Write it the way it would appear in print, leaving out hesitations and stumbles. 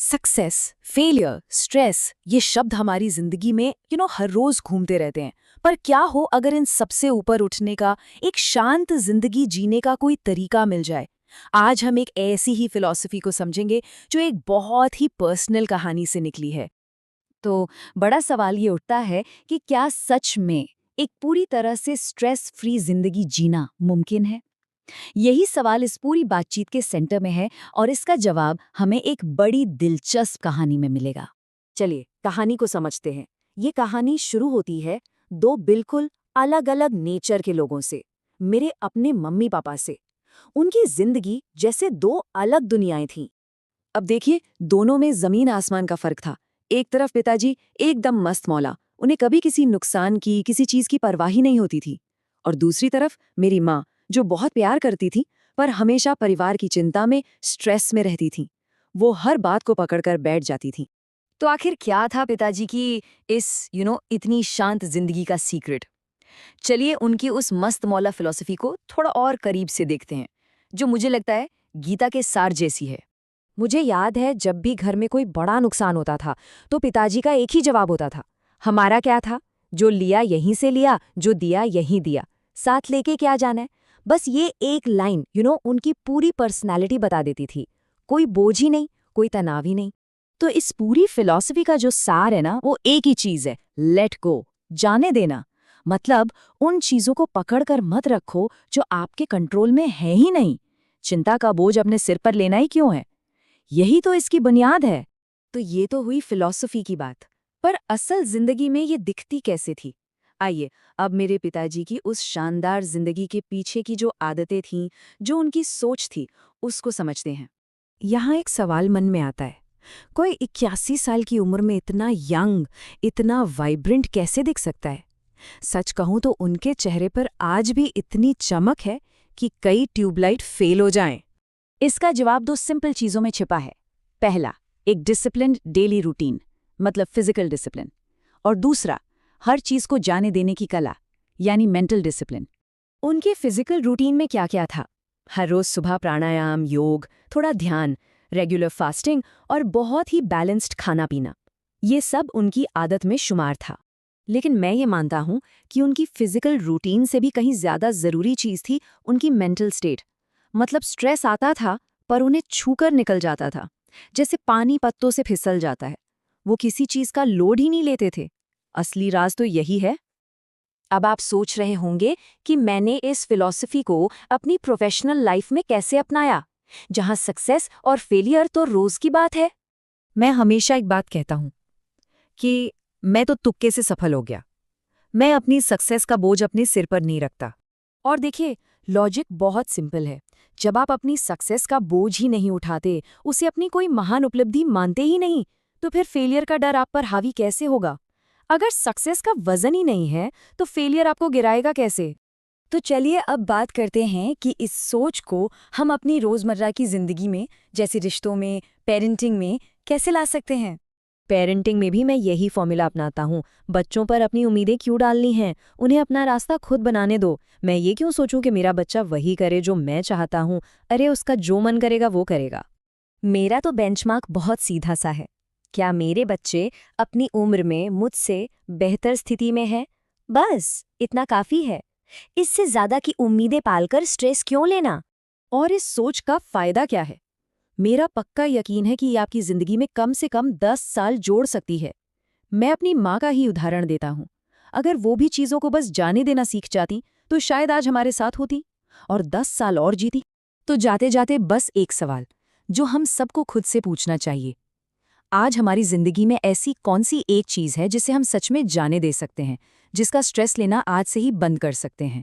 Success, failure, stress ये शब्द हमारी जिंदगी में हर रोज घूमते रहते हैं। पर क्या हो अगर इन सबसे ऊपर उठने का, एक शांत जिंदगी जीने का कोई तरीका मिल जाए। आज हम एक ऐसी ही फिलॉसफी को समझेंगे जो एक बहुत ही पर्सनल कहानी से निकली है। तो बड़ा सवाल ये उठता है कि क्या सच में एक पूरी तरह से स्ट्रेस फ्री जिंदगी जीना मुमकिन है? यही सवाल इस पूरी बातचीत के सेंटर में है और इसका जवाब हमें एक बड़ी दिलचस्प कहानी में मिलेगा। चलिए कहानी को समझते हैं। ये कहानी शुरू होती है दो बिल्कुल अलग अलग नेचर के लोगों से, मेरे अपने मम्मी पापा से। उनकी जिंदगी जैसे दो अलग दुनियाएं थीं। अब देखिए, दोनों में जमीन आसमान का फर्क था। एक तरफ पिताजी एकदम मस्त मौला, उन्हें कभी किसी नुकसान की, किसी चीज की परवाह ही नहीं होती थी। और दूसरी तरफ मेरी माँ, जो बहुत प्यार करती थी पर हमेशा परिवार की चिंता में, स्ट्रेस में रहती थी। वो हर बात को पकड़कर बैठ जाती थी। तो आखिर क्या था पिताजी की इस इतनी शांत जिंदगी का सीक्रेट? चलिए उनकी उस मस्त मौला फिलॉसफी को थोड़ा और करीब से देखते हैं, जो मुझे लगता है गीता के सार जैसी है। मुझे याद है जब भी घर में कोई बड़ा नुकसान होता था तो पिताजी का एक ही जवाब होता था। हमारा क्या था, जो लिया यहीं से लिया, जो दिया यहीं दिया, साथ लेके क्या जाना है। बस ये एक लाइन उनकी पूरी पर्सनालिटी बता देती थी। कोई बोझ ही नहीं, कोई तनाव ही नहीं। तो इस पूरी फिलॉसफी का जो सार है ना, वो एक ही चीज है, लेट गो, जाने देना। मतलब उन चीजों को पकड़कर मत रखो जो आपके कंट्रोल में है ही नहीं। चिंता का बोझ अपने सिर पर लेना ही क्यों है, यही तो इसकी बुनियाद है। तो ये तो हुई फिलॉसफी की बात, पर असल जिंदगी में ये दिखती कैसे थी। आइए अब मेरे पिताजी की उस शानदार जिंदगी के पीछे की जो आदतें थीं, जो उनकी सोच थी, उसको समझते हैं। यहाँ एक सवाल मन में आता है, कोई 81 साल की उम्र में इतना यंग, इतना वाइब्रेंट कैसे दिख सकता है। सच कहूं तो उनके चेहरे पर आज भी इतनी चमक है कि कई ट्यूबलाइट फेल हो जाएं। इसका जवाब दो सिंपल चीजों में छिपा है। पहला, एक डिसिप्लिन्ड डेली रूटीन, मतलब फिजिकल डिसिप्लिन। और दूसरा, हर चीज को जाने देने की कला, यानी मेंटल डिसिप्लिन। उनके फिजिकल रूटीन में क्या क्या था? हर रोज सुबह प्राणायाम, योग, थोड़ा ध्यान, रेगुलर फास्टिंग और बहुत ही बैलेंस्ड खाना पीना, ये सब उनकी आदत में शुमार था। लेकिन मैं ये मानता हूं कि उनकी फिजिकल रूटीन से भी कहीं ज्यादा जरूरी चीज थी उनकी मेंटल स्टेट। मतलब स्ट्रेस आता था पर उन्हें छूकर निकल जाता था, जैसे पानी पत्तों से फिसल जाता है। वो किसी चीज का लोड ही नहीं लेते थे। असली राज तो यही है। अब आप सोच रहे होंगे कि मैंने इस फिलॉसफी को अपनी प्रोफेशनल लाइफ में कैसे अपनाया, जहां सक्सेस और फेलियर तो रोज की बात है। मैं हमेशा एक बात कहता हूं कि मैं तो तुक्के से सफल हो गया। मैं अपनी सक्सेस का बोझ अपने सिर पर नहीं रखता। और देखिए, लॉजिक बहुत सिंपल है। जब आप अपनी सक्सेस का बोझ ही नहीं उठाते, उसे अपनी कोई महान उपलब्धि मानते ही नहीं, तो फिर फेलियर का डर आप पर हावी कैसे होगा? अगर सक्सेस का वजन ही नहीं है तो फेलियर आपको गिराएगा कैसे? तो चलिए अब बात करते हैं कि इस सोच को हम अपनी रोजमर्रा की जिंदगी में, जैसे रिश्तों में, पेरेंटिंग में कैसे ला सकते हैं। पेरेंटिंग में भी मैं यही फॉर्मूला अपनाता हूँ। बच्चों पर अपनी उम्मीदें क्यों डालनी हैं? उन्हें अपना रास्ता खुद बनाने दो। मैं ये क्यों सोचूं कि मेरा बच्चा वही करे जो मैं चाहता हूँ। अरे उसका जो मन करेगा वो करेगा। मेरा तो बेंचमार्क बहुत सीधा सा है। क्या मेरे बच्चे अपनी उम्र में मुझसे बेहतर स्थिति में हैं? बस इतना काफी है। इससे ज्यादा की उम्मीदें पालकर स्ट्रेस क्यों लेना? और इस सोच का फायदा क्या है? मेरा पक्का यकीन है कि ये आपकी जिंदगी में कम से कम 10 साल जोड़ सकती है। मैं अपनी माँ का ही उदाहरण देता हूँ। अगर वो भी चीज़ों को बस जाने देना सीख जाती तो शायद आज हमारे साथ होती और 10 साल और जीती। तो जाते जाते बस एक सवाल जो हम सबको खुद से पूछना चाहिए, आज हमारी जिंदगी में ऐसी कौन सी एक चीज़ है जिसे हम सच में जाने दे सकते हैं, जिसका स्ट्रेस लेना आज से ही बंद कर सकते हैं।